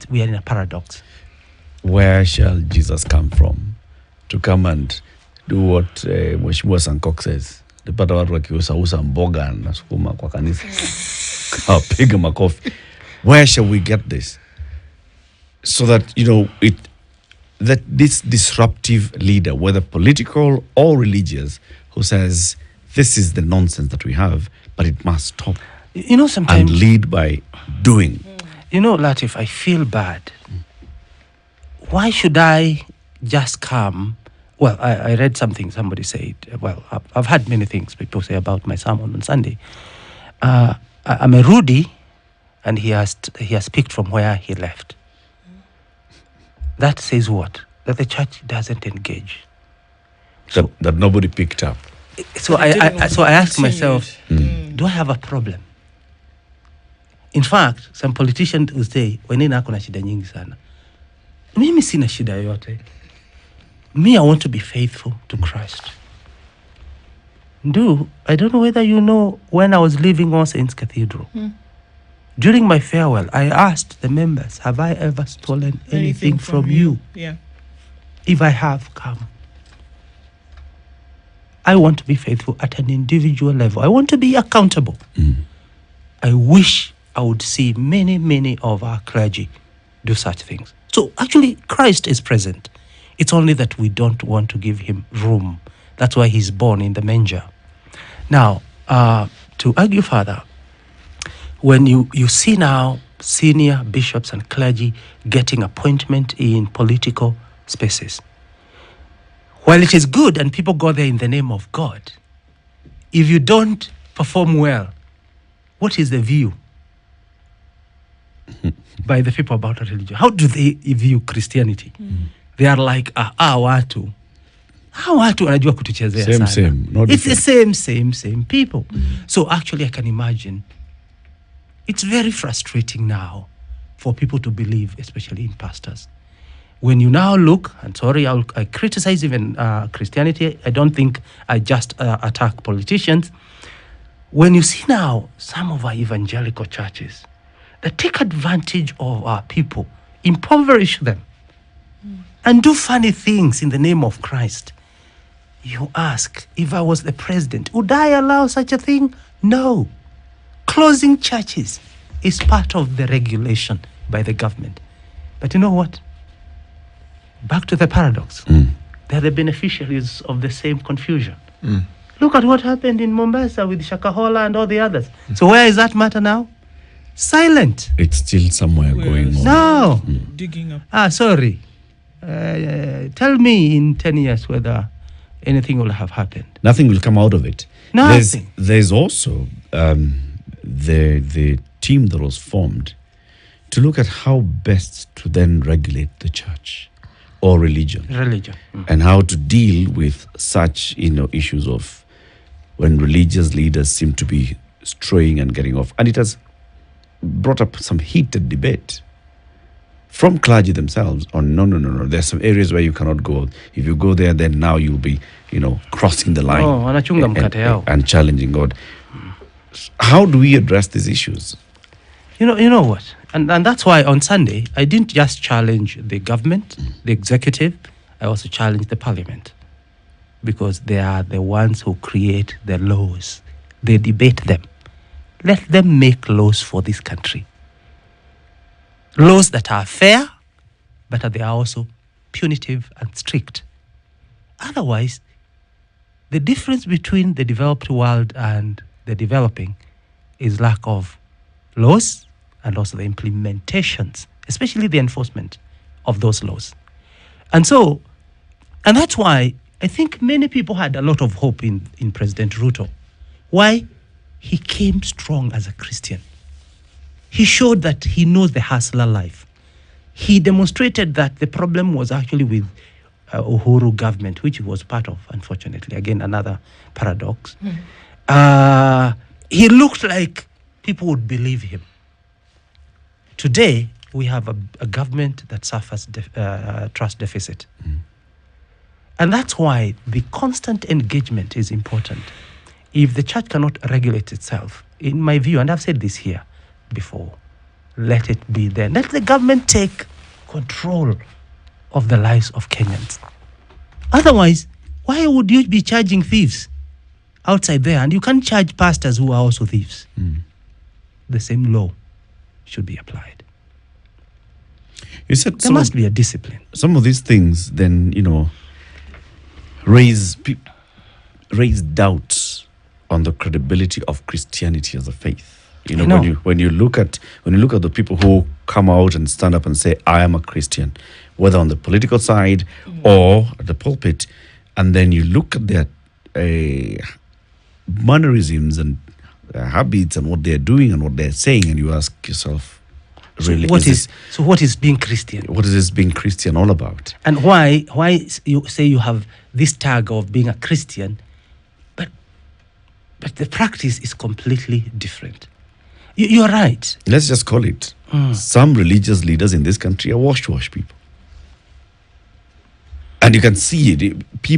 We are in a paradox. Where shall Jesus come from to come and do what Mheshimiwa Sankok says? Nipata watu wakiuza mboga na sukuma kwa kanisa. Piga makofi. Where shall we get this? So that, that this disruptive leader, whether political or religious, who says, this is the nonsense that we have, but it must stop. Sometimes... And lead by doing. Latif, I feel bad. Why should I just come? Well, I read something somebody said. Well, I've had many things people say about my sermon on Sunday. I'm a Rudy, and he has picked from where he left. That says what? That the church doesn't engage. That nobody picked up. So I asked myself, do I have a problem? In fact, some politicians will say, Wainaina ako na shida nyingi sana. Mimi sina shida yoyote. Me, I want to be faithful to Christ. I don't know whether you know, when I was leaving All Saints Cathedral, during my farewell, I asked the members, have I ever stolen anything from you? Yeah. If I have, come. I want to be faithful at an individual level. I want to be accountable. I wish I would see many, many of our clergy do such things. So actually, Christ is present. It's only that we don't want to give him room. That's why he's born in the manger. Now, to argue further, when you see now senior bishops and clergy getting appointment in political spaces, while it is good and people go there in the name of God, if you don't perform well, what is the view by the people about religion? How do they view Christianity? They are like, watu wanajua kutuchezea sana. Same. It's the same people. So actually I can imagine it's very frustrating now for people to believe, especially in pastors. When you now look, and sorry, I criticize even Christianity. I don't think I just attack politicians. When you see now some of our evangelical churches that take advantage of our people, impoverish them, and do funny things in the name of Christ, you ask, if I was the president, would I allow such a thing? No. Closing churches is part of the regulation by the government. But you know what? Back to the paradox. They're the beneficiaries of the same confusion. Look at what happened in Mombasa with Shakahola and all the others. So where is that matter now? Silent. It's still somewhere going on. No. Digging up. Sorry. Tell me in 10 years whether anything will have happened. Nothing will come out of it. Nothing. There's also the team that was formed to look at how best to then regulate the church or religion. And how to deal with such issues of when religious leaders seem to be straying and getting off. And it has brought up some heated debate from clergy themselves on no. There's some areas where you cannot go. If you go there, then now you'll be, crossing the line and challenging God. How do we address these issues? You know what? And that's why on Sunday, I didn't just challenge the government, the executive, I also challenged the parliament. Because they are the ones who create the laws. They debate them. Let them make laws for this country. Laws that are fair, but they are also punitive and strict. Otherwise, the difference between the developed world and the developing is lack of laws and also the implementations, especially the enforcement of those laws. And that's why I think many people had a lot of hope in President Ruto. Why? He came strong as a Christian. He showed that he knows the hustler life. He demonstrated that the problem was actually with Uhuru government, which he was part of, unfortunately. Again, another paradox. He looked like people would believe him. Today, we have a government that suffers trust deficit. And that's why the constant engagement is important. If the church cannot regulate itself, in my view, and I've said this here before, let it be there. Let the government take control of the lives of Kenyans. Otherwise, why would you be charging thieves outside there? And you can't charge pastors who are also thieves. The same law should be applied. You said there must be a discipline. Some of these things then, raise doubts on the credibility of Christianity as a faith. When you look at the people who come out and stand up and say, I am a Christian, whether on the political side or at the pulpit, and then you look at their mannerisms and their habits and what they're doing and what they're saying, and you ask yourself, really, what is being Christian? What is this being Christian all about? And why you say you have this tag of being a Christian, but the practice is completely different. You're right. Let's just call it. Some religious leaders in this country are wash people. And you can see it. People